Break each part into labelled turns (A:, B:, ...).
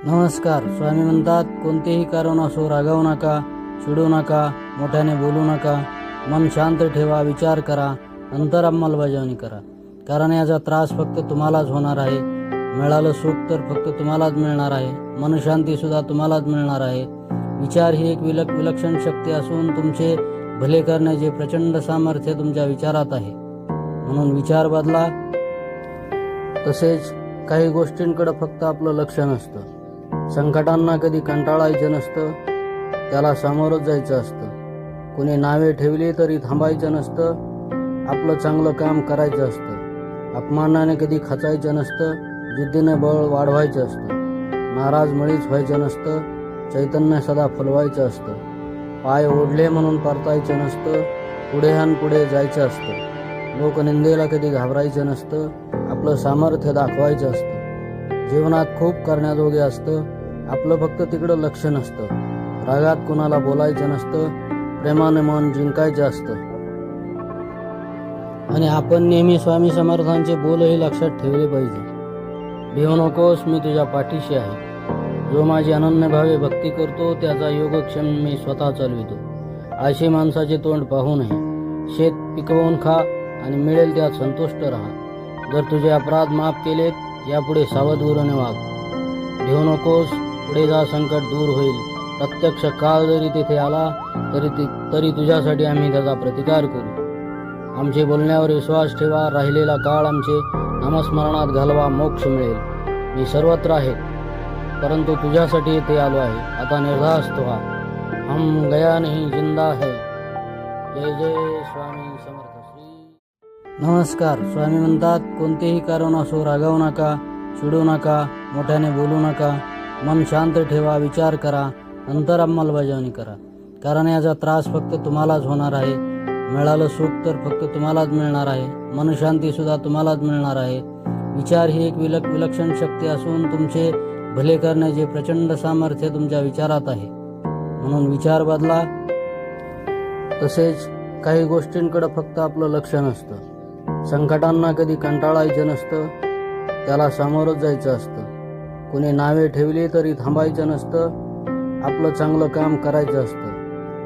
A: नमस्कार. स्वामी म्हणतात, कोणतेही कारण असो रागावू नका, चिडू नका, मोठ्याने बोलू नका. मन शांत ठेवा, विचार करा, नंतर अंमलबजावणी करा. कारण याचा त्रास फक्त तुम्हालाच होणार आहे. मिळालं सुख तर फक्त तुम्हालाच मिळणार आहे. मनशांती सुद्धा तुम्हालाच मिळणार आहे. विचार ही एक विलक्षण शक्ती असून तुमचे भले करण्याचे प्रचंड सामर्थ्य तुमच्या विचारात आहे. म्हणून विचार बदला. तसेच काही गोष्टींकडे फक्त आपलं लक्ष नसतं. संकटांना कधी कंटाळायचं नसतं, त्याला सामोरच जायचं असतं. कोणी नावे ठेवली तरी थांबायचं नसतं, आपलं चांगलं काम करायचं असतं. अपमानाने कधी खचायचं नसतं, जिद्दीने बळ वाढवायचं असतं. नाराज मळीच व्हायचं नसतं, चैतन्य सदा फुलवायचं असतं. पाय ओढले म्हणून परतायचं नसतं, पुढे जायचं असतं. लोकनिंदेला कधी घाबरायचं नसतं, आपलं सामर्थ्य दाखवायचं असतं. जीवनात खूप करण्याजोगे असतं, आपलं फक्त तिकडं लक्ष नसतं. रागात कुणाला बोलायचं नसतं, प्रेमाने मन जिंकायचं असतं. आणि आपण नेहमी स्वामी समर्थांचे बोलही लक्षात ठेवले पाहिजे. भिवू नकोस, मी तुझ्या पाठीशी आहे. जो माझी अनन्य भावे भक्ती करतो त्याचा योगक्षेम मी स्वतः चालवितो. अशी माणसाचे तोंड पाहू नये. शेत पिकवून खा आणि मिळेल त्यात संतुष्ट राहा. जर तुझे अपराध माफ केलेत, यापुढे सावधगिरीने वाग. भिवू नकोस, पुढे जा, संकट दूर होईल. प्रत्यक्ष काळ जरी तिथे आला तरी तुझ्यासाठी आम्ही त्याचा प्रतिकार करू. आमचे बोलण्यावर विश्वास ठेवा. राहिलेला काळ आमचे नामस्मरणात घालवा, मोक्ष मिळेल. मी सर्वत्र आहे, परंतु तुझ्यासाठी इथे आलो आहे. आता निर्धास्त व्हा. हम गया नहीं, जिंदा है. जय जय स्वामी समर्थ श्री. नमस्कार. स्वामी म्हणतात, कोणतेही कारण असो रागावू नका, चिडू नका, मोठ्याने बोलू नका. मन शांत ठेवा, विचार करा, नंतर अंमलबजावणी करा. कारण याचा त्रास फक्त तुम्हालाच होणार आहे. मिळालं सुख तर फक्त तुम्हालाच मिळणार आहे. मनशांती सुद्धा तुम्हालाच मिळणार आहे. विचार ही एक विलक्षण शक्ती असून तुमचे भले करण्याचे प्रचंड सामर्थ्य तुमच्या विचारात आहे. म्हणून विचार बदला. तसेच काही गोष्टींकडे फक्त आपलं लक्ष नसतं. संकटांना कधी कंटाळायचं नसतं, त्याला सामोरच जायचं असतं. कोणी नावे ठेवली तरी थांबायचं नसतं, आपलं चांगलं काम करायचं असतं.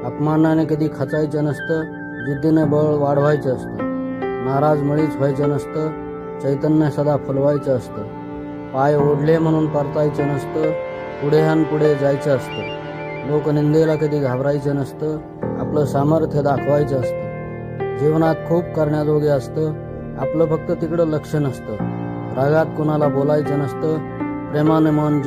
A: अपमानाने कधी खचायचं नसतं, जिद्दीने बळ वाढवायचं असतं. नाराज मळीच व्हायचं नसतं, चैतन्य सदा फुलवायचं असतं. पाय ओढले म्हणून परतायचं नसतं, पुढे जायचं असतं. लोकनिंदेला कधी घाबरायचं नसतं, आपलं सामर्थ्य दाखवायचं असतं. जीवनात खूप करण्याजोगे असतं, आपलं फक्त तिकडं लक्ष नसतं. रागात कुणाला बोलायचं नसतं, प्रेमाने मन